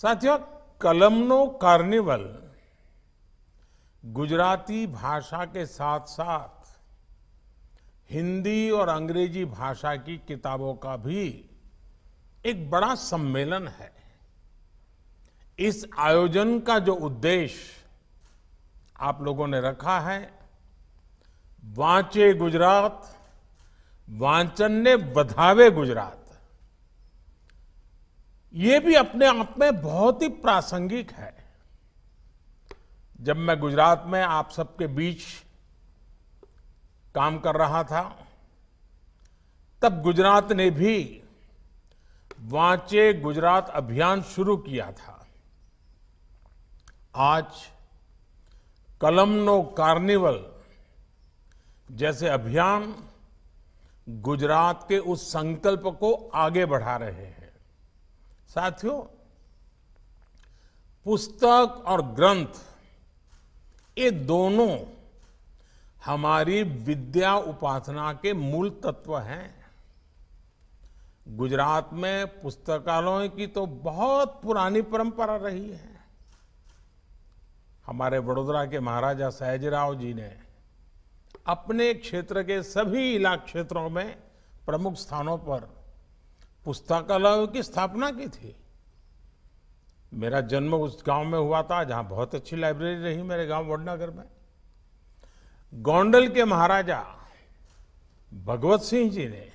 साथियों, कलमनो कार्निवल गुजराती भाषा के साथ साथ हिंदी और अंग्रेजी भाषा की किताबों का भी एक बड़ा सम्मेलन है। इस आयोजन का जो उद्देश्य आप लोगों ने रखा है, वांचे गुजरात, वांचन ने वधावे गुजरात, ये भी अपने आप में बहुत ही प्रासंगिक है। जब मैं गुजरात में आप सबके बीच काम कर रहा था, तब गुजरात ने भी वांचे गुजरात अभियान शुरू किया था। आज कलमनो कार्निवल जैसे अभियान गुजरात के उस संकल्प को आगे बढ़ा रहे हैं। साथियों, पुस्तक और ग्रंथ ये दोनों हमारी विद्या उपासना के मूल तत्व हैं। गुजरात में पुस्तकालयों की तो बहुत पुरानी परंपरा रही है। हमारे वडोदरा के महाराजा सयाजीराव जी ने अपने क्षेत्र के सभी इलाका क्षेत्रों में प्रमुख स्थानों पर पुस्तकालयों की स्थापना की थी। मेरा जन्म उस गांव में हुआ था जहां बहुत अच्छी लाइब्रेरी रही, मेरे गांव वडनगर में। गोंडल के महाराजा भगवत सिंह जी ने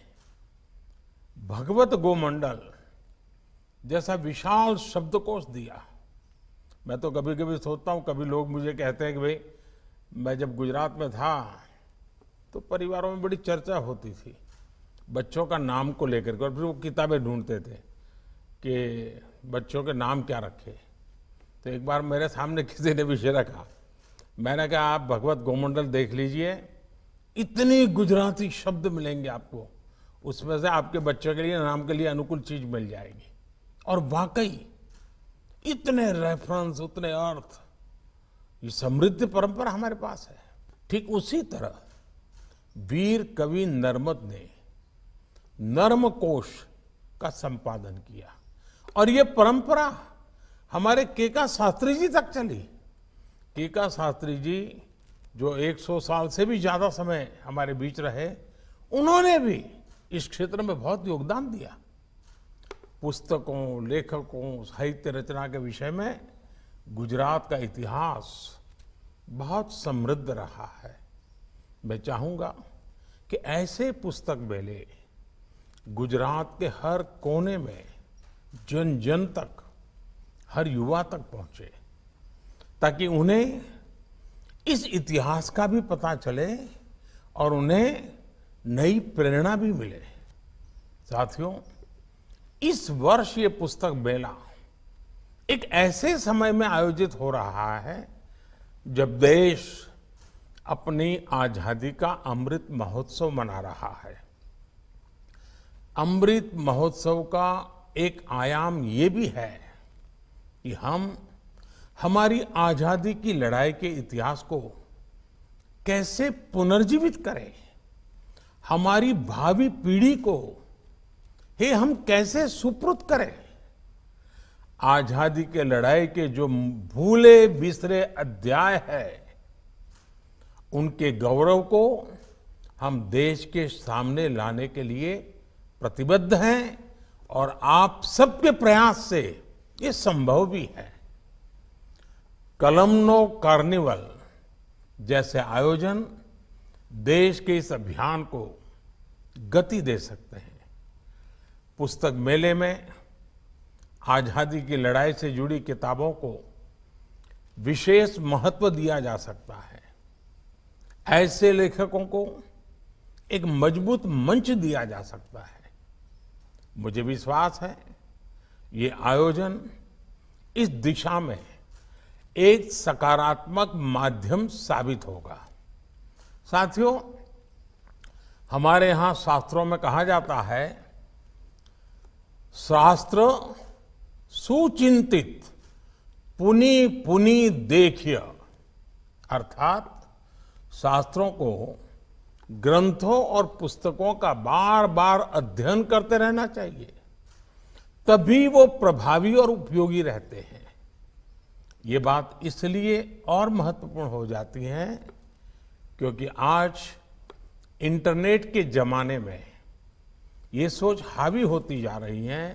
भगवत गोमंडल जैसा विशाल शब्दकोश दिया। मैं तो कभी कभी सोचता हूं, कभी लोग मुझे कहते हैं कि भाई मैं जब गुजरात में था तो परिवारों में बड़ी चर्चा होती थी बच्चों का नाम को लेकर के, और फिर वो किताबें ढूंढते थे कि बच्चों के नाम क्या रखे। तो एक बार मेरे सामने किसी ने विषय रखा, मैंने कहा आप भगवत गोमंडल देख लीजिए, इतनी गुजराती शब्द मिलेंगे आपको, उसमें से आपके बच्चों के लिए नाम के लिए अनुकूल चीज मिल जाएगी। और वाकई इतने रेफरेंस, उतने अर्थ, ये समृद्ध परंपरा हमारे पास है। ठीक उसी तरह वीर कवि नर्मद ने नर्मकोश का संपादन किया और ये परंपरा हमारे केका शास्त्री जी तक चली। केका शास्त्री जी जो 100 साल से भी ज्यादा समय हमारे बीच रहे, उन्होंने भी इस क्षेत्र में बहुत योगदान दिया। पुस्तकों, लेखकों, साहित्य रचना के विषय में गुजरात का इतिहास बहुत समृद्ध रहा है। मैं चाहूंगा कि ऐसे पुस्तक मेले गुजरात के हर कोने में, जन जन तक, हर युवा तक पहुंचे, ताकि उन्हें इस इतिहास का भी पता चले और उन्हें नई प्रेरणा भी मिले। साथियों, इस वर्ष ये पुस्तक मेला एक ऐसे समय में आयोजित हो रहा है जब देश अपनी आजादी का अमृत महोत्सव मना रहा है। अमृत महोत्सव का एक आयाम ये भी है कि हम हमारी आजादी की लड़ाई के इतिहास को कैसे पुनर्जीवित करें, हमारी भावी पीढ़ी को हम कैसे सुपुर्द करें। आजादी के लड़ाई के जो भूले बिसरे अध्याय है, उनके गौरव को हम देश के सामने लाने के लिए प्रतिबद्ध हैं और आप सबके प्रयास से ये संभव भी है। कलमनो कार्निवल जैसे आयोजन देश के इस अभियान को गति दे सकते हैं। पुस्तक मेले में आजादी की लड़ाई से जुड़ी किताबों को विशेष महत्व दिया जा सकता है। ऐसे लेखकों को एक मजबूत मंच दिया जा सकता है। मुझे विश्वास है ये आयोजन इस दिशा में एक सकारात्मक माध्यम साबित होगा। साथियों, हमारे यहां शास्त्रों में कहा जाता है, शास्त्र सुचिंतित पुनि पुनि देखिय, अर्थात शास्त्रों को, ग्रंथों और पुस्तकों का बार बार अध्ययन करते रहना चाहिए तभी वो प्रभावी और उपयोगी रहते हैं। ये बात इसलिए और महत्वपूर्ण हो जाती है क्योंकि आज इंटरनेट के जमाने में ये सोच हावी होती जा रही है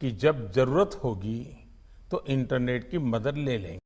कि जब जरूरत होगी तो इंटरनेट की मदद ले लेंगे।